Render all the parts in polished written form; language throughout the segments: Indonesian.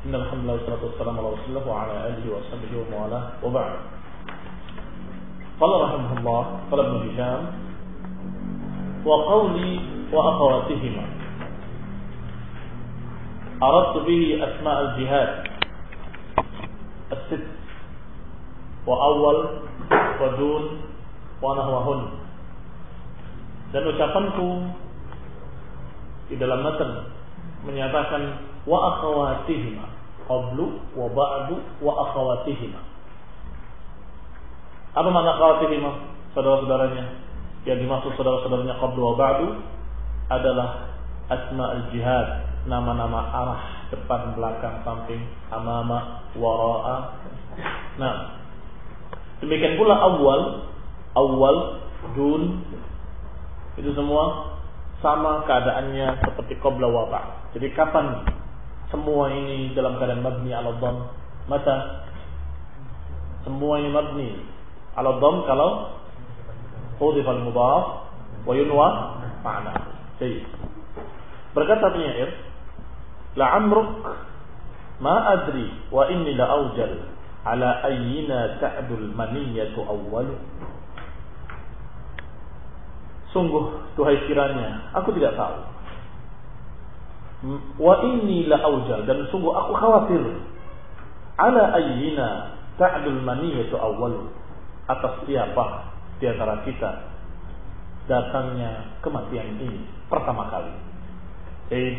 Innalhamdulillah wassalatu wassalamu ala Rasulillah wa ala alihi wa sahbihi wa mawala wa ba'd. Qala rahimahullah, qala Ibnu Hisham wa qawli wa akhawatihima aradtu bihi asma' al-jihad as-sitt wa awal wa dun wa nahwahun. Dan ucapanku di dalam matan menyatakan wa akhawatihima, qablu wa ba'du wa akhawatihima. Apa makna akhawatihima? Saudara-saudaranya. Yang dimaksud saudara-saudaranya qablu wa ba'du adalah asma al-jihad, nama-nama arah, depan, belakang, samping, amama, wara'a. Nah, demikian pula awal, dun, itu semua sama keadaannya seperti qabla wa ba'd. Jadi kapan semua ini dalam keadaan mabni ala dhamm? Mata semua ini mabni ala dhamm kalau hudhif al-mudhaf wa yunwa ma'na. Jadi berkata penyair, la'amruk ma adri wa inni la awjal ala ayyina ta'dul maniyatu awwal. Sungguh tuhai kiranya aku tidak tahu, wa inni la aujal, dan sungguh aku khawatir, ala ayyina ta'dul maniyatu awwal, atas siapa di antara kita datangnya kematian ini pertama kali.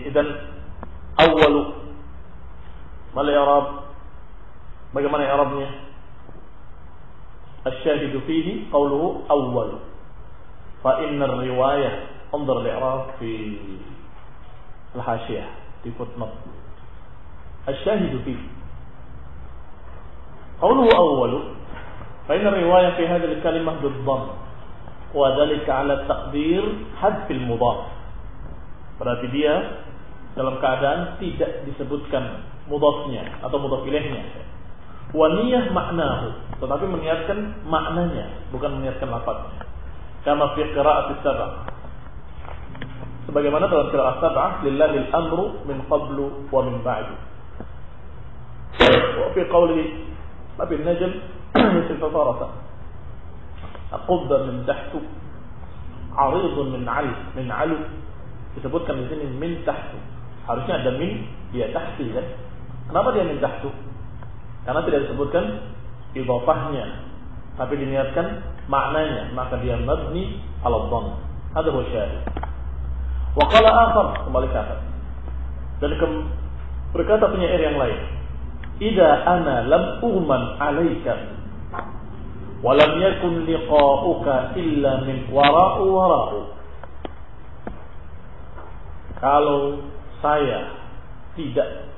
Dan awwalu mal i'rab, bagaimana i'rabnya? Asy-syahidu fihi qawluhu awwal, fa inna ar-riwayah انظر al-i'rab fi الحاشية في footnote. الشاهد فيه قوله أول، فإن الرواية في هذه الكلمة بالضم وذلك على تقدير حذف المضاف. Berarti dia dalam keadaan tidak disebutkan mudhafnya atau mudhaf ilaihnya. Wa niyah maknahu, tetapi meniatkan maknanya, bukan meniatkan lafaznya. Kama fi qira'ati sab'ah, sebagaimana dalam qira'ah sab'ah, lillahil amru min qablu wa min ba'du. Wa fi qawli Abi Najm yasil fatarata aqubba min tahtu aridun min alu, disebutkan di sini min tahtu. Harusnya ada min, dia tahti kan? Kenapa dia min tahtu? Karena tidak disebutkan idhafahnya, tapi diniatkan maknanya, maka dia mabni ala dhamm. Hadha huwa syahid. Wa qala akhar, kembali ke atas. Dan berkata penyair yang lain, idza ana lam ughman 'alaika wa lam yakun liqa'uka illa min wara'u. Kalau saya tidak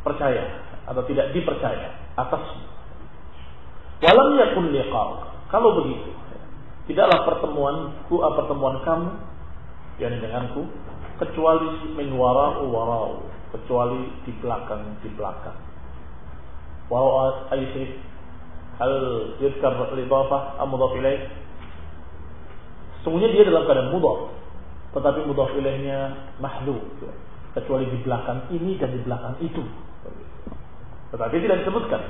percaya atau tidak dipercaya atasmu, wa lam yakun liqa'uka, kalau begitu tidaklah pertemuan kamu yakni denganku kecuali min wara'u, kecuali di belakang. Wara'u ayy hal yadhkar al-idhafah am mudhaf ilaih? Sesungguhnya dia dalam keadaan mudhaf, tetapi mudhaf ilaihnya mahdhuf, kecuali di belakang ini dan di belakang itu. Tetapi tidak disebutkan,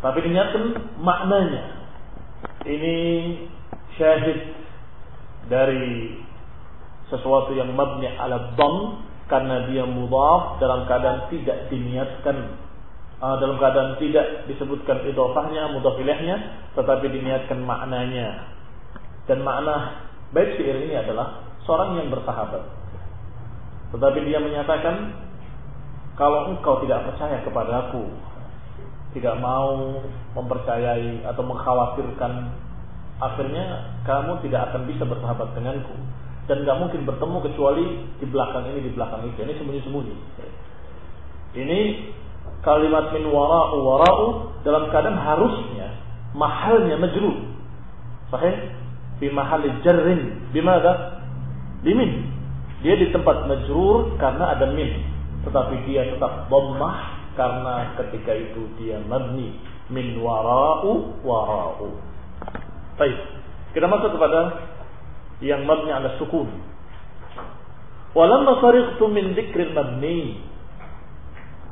tapi dinyatakan maknanya. Ini syahid dari sesuatu yang mabni ala dhamm karena dia mudhaf dalam keadaan tidak diniatkan, dalam keadaan tidak disebutkan idhofahnya, mudhaf ilaihnya, tetapi diniatkan maknanya. Dan makna bait syair ini adalah seorang yang bersahabat, tetapi dia menyatakan, kalau engkau tidak percaya kepadaku, tidak mau mempercayai atau mengkhawatirkan, akhirnya kamu tidak akan bisa bersahabat denganku, dan gak mungkin bertemu kecuali di belakang ini, di belakang itu. Ini sembunyi-sembunyi. Ini kalimat min wara'u dalam keadaan harusnya mahalnya majrur, sahih, fi mahalli jarrin bimadza, bimin. Dia di tempat majrur karena ada min, tetapi dia tetap dhammah karena ketika itu dia mabni min wara'u. Baik, kita masuk kepada yang mabni ala sukun. Walamma fariqtu min dzikril mabni,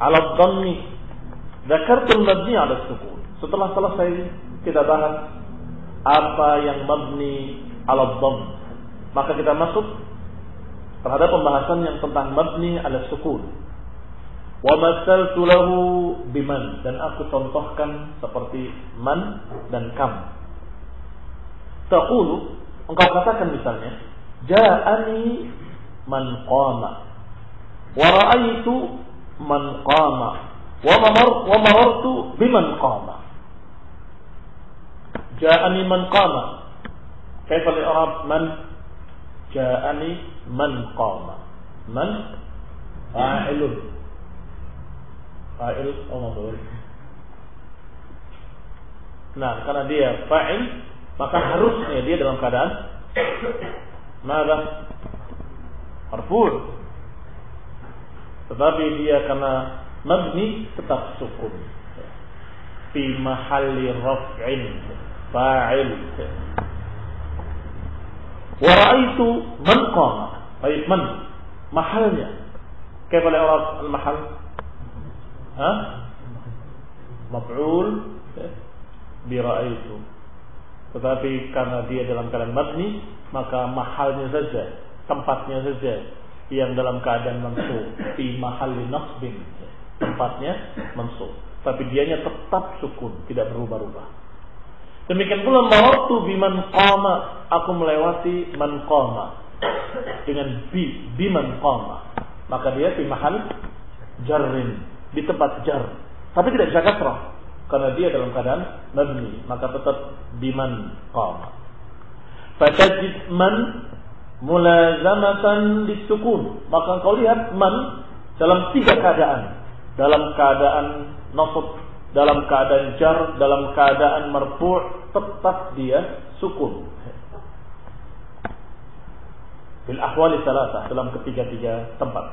ala dhammi. Dzakartul mabni ala sukun. Setelah selesai kita bahas apa yang mabni ala dhamm, maka kita masuk terhadap pembahasan yang tentang mabni ala sukun. Wa masaltu lahu biman, dan aku contohkan seperti man dan kam. Taqulu, engkau katakan misalnya, ja'ani man qama wa ra'aitu man qama wa marartu biman qama. Ja'ani man qama, kaifa al-i'rab man? Ja'ani man qama. Man fa'ilun, fa'il maf'ul. Nah, karena dia fa'il, maka harusnya dia dalam keadaan mada? Marfu'. Tetapi dia karena mabni tetap sukun. Fi mahalli raf'in fa'il. Wa ra'aitu man qama. Baik, man mahalnya. Kaifa al-i'rab al-mahall? Maf'ul bi ra'aitu. Tetapi karena dia dalam keadaan mabni, maka mahalnya saja, tempatnya saja yang dalam keadaan mansub. Fi mahalli nasbin, tempatnya mansub, tapi dianya tetap sukun, tidak berubah-ubah. Demikian pula marartu biman qama, aku melewati man qama dengan biman qama, maka dia fi mahal jarrin, di tempat jar, tapi tidak bisa kasrah karena dia dalam keadaan mabni, maka tetap biman qama. Fatajid man mulazamatan lisukun, maka engkau lihat man dalam 3 keadaan: dalam keadaan nasab, dalam keadaan jar, dalam keadaan marfu', tetap dia sukun. Bil ahwali salasah, dalam ketiga-tiga tempat.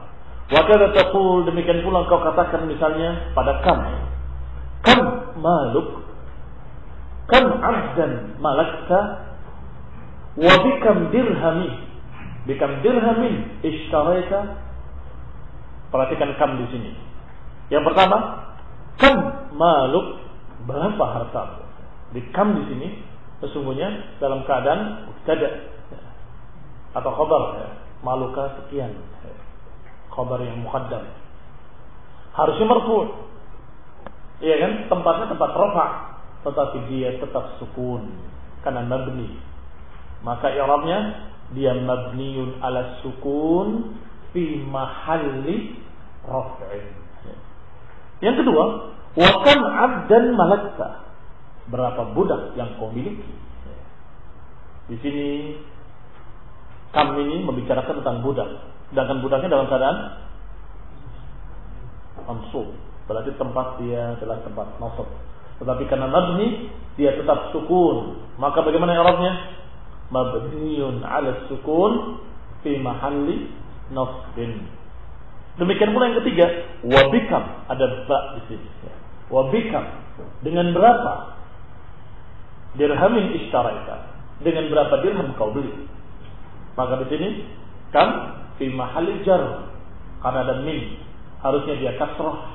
Wa kadza taqul, demikian pula engkau katakan misalnya pada kam maluk, kam abdan malakta, wa bikam dirhamin ishtaraita. Perhatikan kam di sini. Yang pertama, kam maluk, berapa hartamu. Di kam di sini sesungguhnya dalam keadaan mubtada atau khabar, maluka sekian, khabar yang muqaddam, harusnya marfu'. Iya kan? Tempatnya tempat rafa', tetapi dia tetap sukun karena mabni. Maka i'rabnya dia mabniun ala sukun fi mahalli raf'in. Yang kedua, wa kam 'abdan malakta, berapa budak yang kau miliki. Di sini kam ini membicarakan tentang budak, sedangkan budaknya dalam keadaan mansub, berarti tempat dia adalah tempat nasab. Tetapi karena mabni dia tetap sukun, maka bagaimana i'rabnya? Mabniun 'ala sukun fi mahalli nasbin. Demikian pula yang ketiga, wa bikam, ada ba di sini. Wa bikam, dengan berapa dirhamin ishtaraita, dengan berapa dirham kau beli. Maka di sini kam fi mahalli jar, karena ada min, harusnya dia kasrah,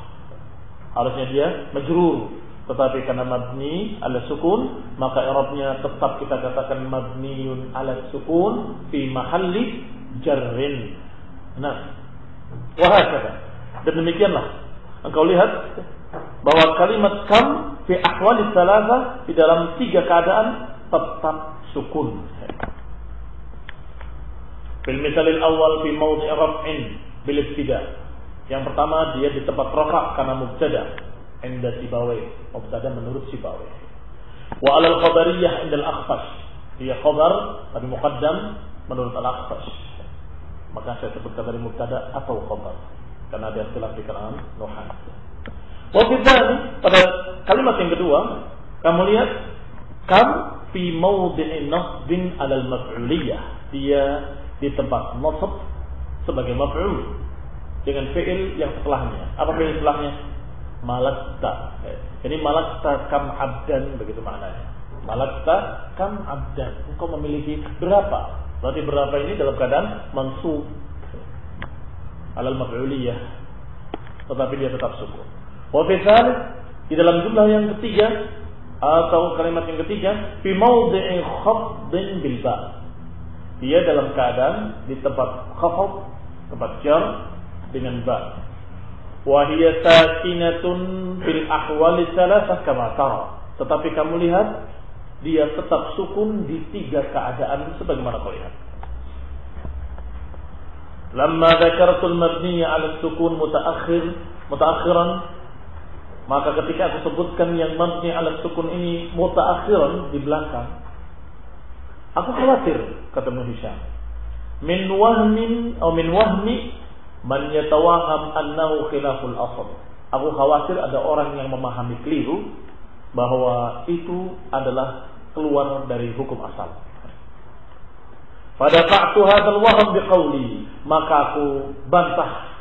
harusnya dia majrur, tetapi karena mabni ala sukun, maka i'rabnya tetap kita katakan mabniun ala sukun fi mahalli jarrin. Nah, wahakadha. Dan demikianlah engkau lihat bahwa kalimat kam fi ahwali thalatha, di dalam 3 keadaan tetap sukun. Bil misalil awal fi mawdi' raf'in bil ibtida'. Yang pertama dia di tempat rafa' karena mubtada inda Sibawayh, mubtada menurut Sibawayh. Wa 'ala al-khabariyah inda al-Akhfash, dia khabar tapi muqaddam menurut al-Akhfash. Maka saya sebutkan dari mubtada atau khabar karena ada istilah di kalangan nuhat. Wa fi dzani, pada kalimat yang kedua kamu lihat kam fi mawdi'in nasbin 'ala al-maf'uliyah, dia di tempat nasab sebagai maf'ul dengan fi'il yang setelahnya. Apa fi'il setelahnya? Malakta. Jadi malakta kam abdan, begitu maknanya. Malakta kam abdan, engkau memiliki berapa? Berarti berapa ini dalam keadaan mansub alal maf'uliyah. tetapi dia tetap sukun. Wa fi tsalits, di dalam jumlah yang ketiga atau kalimat yang ketiga, fi mawdi'i khafdin bil ba. Dia dalam keadaan di tempat khafd, tempat jar dengan ba. Wa hiya sakinatun fil ahwali tsalatsah kama tara. Tetapi kamu lihat dia tetap sukun di 3 keadaan sebagaimana kau lihat. Lamma dzakaratul mabniya 'ala sukun mutaakhiran, maka ketika aku sebutkan yang mabni 'ala sukun ini mutaakhiran di belakang, aku khawatir, kata Ibnu Hisham, min wahmi man yatawaham annahu khilaful asl. Aku khawatir ada orang yang memahami keliru bahwa itu adalah keluar dari hukum asal. Pada fa'tu hadzal wahm biqauli, maka aku bantah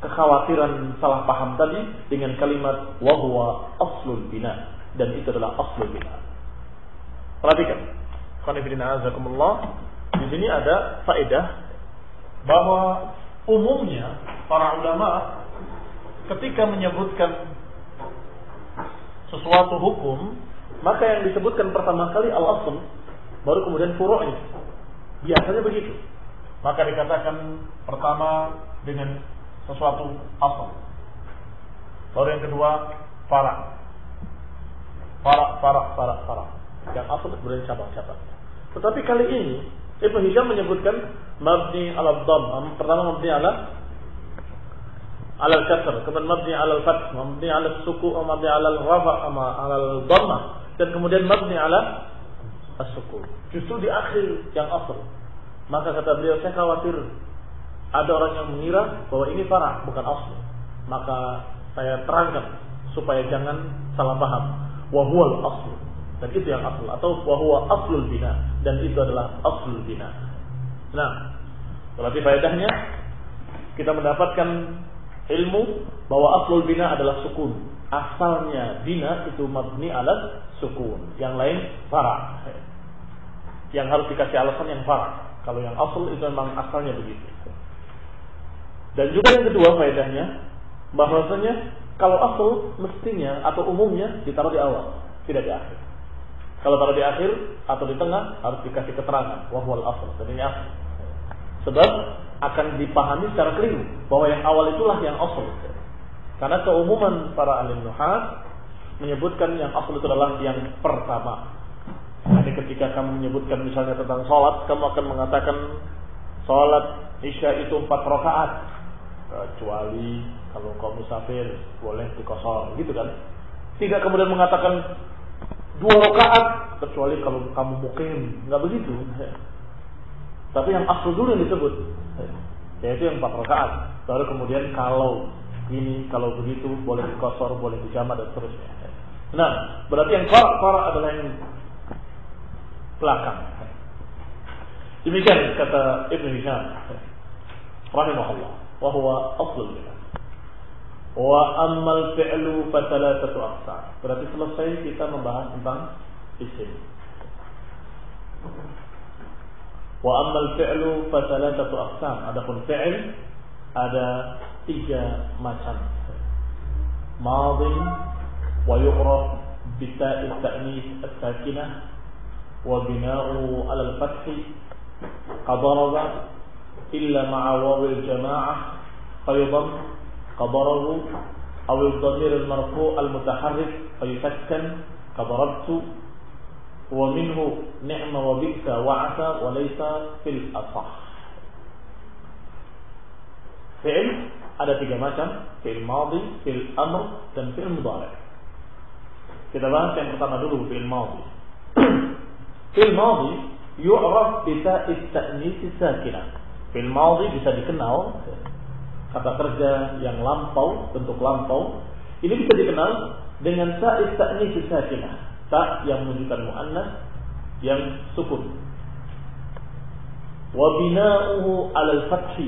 kekhawatiran salah paham tadi dengan kalimat wa huwa aslul bina, dan itu adalah aslul bina. Perhatikan, qanifidina azakumullah, di sini ada faedah bahwa umumnya para ulama ketika menyebutkan sesuatu hukum, maka yang disebutkan pertama kali al-asl, baru kemudian furu'nya. Biasanya begitu. Maka dikatakan pertama dengan sesuatu asal, baru yang kedua fara'. Yang asal kemudian cabang-cabang. Tetapi kali ini Ibnu Hisham menyebutkan mabni ala dhamm. Pertama mabni ala al-kasr, kemudian mabni ala al-fath, mabni ala as-sukun, mabni ala al-rafa', ala al-dhammah, dan kemudian mabni ala as-sukun. Justru di akhir yang asal. Maka kata beliau, saya khawatir ada orang yang mengira bahwa ini farah bukan asal. Maka saya terangkan supaya jangan salah paham. Wa huwal asl, dan itu yang asal, atau wa huwa aslul bina, dan itu adalah aslul bina. Nah, berarti faedahnya kita mendapatkan ilmu bahwa aslul bina adalah sukun. Asalnya bina itu mabni ala sukun, yang lain farah. Yang harus dikasih alasan yang farah. Kalau yang asal itu memang asalnya begitu. Dan juga yang kedua faedahnya, bahwasanya kalau asal mestinya atau umumnya ditaruh di awal, tidak di akhir. Kalau taruh di akhir atau di tengah harus dikasih keterangan wahwal asal, dan ini asal. Sebab akan dipahami secara keliru bahwa yang awal itulah yang asal. Karena keumuman para alim nuhas menyebutkan yang asal itu adalah yang pertama. Jadi ketika kamu menyebutkan misalnya tentang sholat, kamu akan mengatakan sholat isya itu 4 rakaat, kecuali kalau kau musafir boleh dikosor, gitu kan? Tidak kemudian mengatakan 2 rakaat, kecuali kalau kamu mukim, nggak begitu. Tapi yang asal dulu yang disebut, yaitu yang 4 rakaat. Baru kemudian kalau ini, kalau begitu boleh dikosor, boleh dijamak dan seterusnya. Nah, berarti yang farq adalah yang belakang. Demikian kata Ibnu Hisham rahimahullah, wa huwa aslul bina. Wa ammal fi'lu fa thalathatu aqsam. Berarti selesai kita membahas tentang isim. Wa ammal fi'lu fa thalathatu aqsam. Adapun fi'il ada 3 macam. Madhi wa yu'raf bi ta'i at-ta'nis as-sakinah wa bina'u 'ala al-fath qadaraba illa ma'a wawil jama'ah fayudam qadarahu aw al-dhamir al-marfu' al-mutaharrik fayusakkan qadarabtu wa minhu ni'ma wa bi'sa wa 'asa wa laysa fil asah. Fi'il ada 3 macam, fi'il madhi, fi'il amr, dan fi'il mudhari'. Kita bahas yang pertama dulu, fi'il madhi. Fi'il madhi yu'raf bi ta'i at-ta'nis as-sakinah. Fi'il madhi bisa dikenal kata kerja yang lampau, bentuk lampau. Ini bisa dikenal dengan ta'i at-ta'nis as-sakinah, ta yang menunjukkan muannas yang sukun. Wa bina'uhu 'ala al-fath,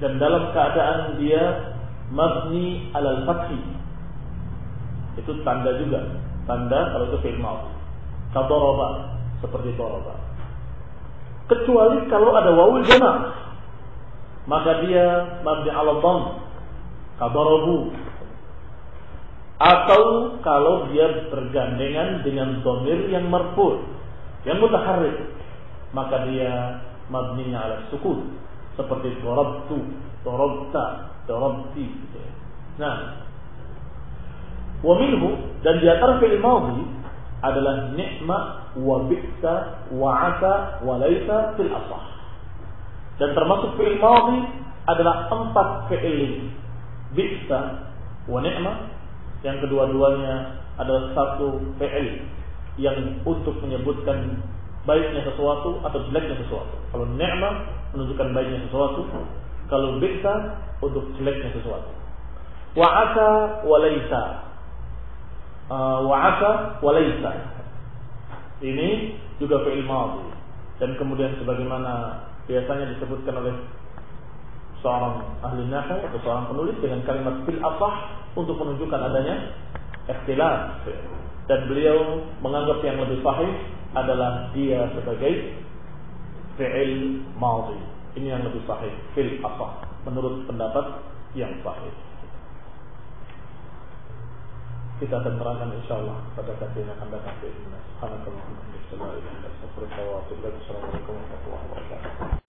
dan dalam keadaan dia mabni 'ala al-fath. Itu tanda juga, tanda kalau itu fi'il madhi. Kadaraba, seperti daraba. Kecuali kalau ada wawul jama', maka dia mabni 'ala dhamm. kadarabu. Atau kalau dia bergandengan dengan dhamir yang marfu', yang mutaharrik, maka dia mabninya ala sukun, seperti darabtu, darabta, darabti. Nah, wa minhu, dan di antara fi'il madhi adalah ni'ma wa bi'sa wa 'asa wa laisa fil ashah. Dan termasuk fi'il madhi adalah 4 fi'il ini. Bi'sa wa ni'ma, yang kedua-duanya adalah satu fi'il yang untuk menyebutkan baiknya sesuatu atau jeleknya sesuatu. Kalau ni'ma menunjukkan baiknya sesuatu, kalau bi'sa untuk jeleknya sesuatu. Wa 'asa wa laisa. Wa 'asa wa laisa. Ini juga fi'il madhi. Dan kemudian sebagaimana biasanya disebutkan oleh seorang ahli nahwu atau seorang penulis dengan kalimat fil ashah untuk menunjukkan adanya ikhtilaf, dan beliau menganggap yang lebih sahih adalah dia sebagai fi'il madhi. Ini yang lebih sahih, fil ashah, menurut pendapat yang sahih. Kita akan terangkan insyaallah pada kajian yang akan datang. Subhanallah wa bihamdihi, la ilaha illa anta, astaghfiruka wa atubu ilaik. Assalamualaikum warahmatullahi wabarakatuh.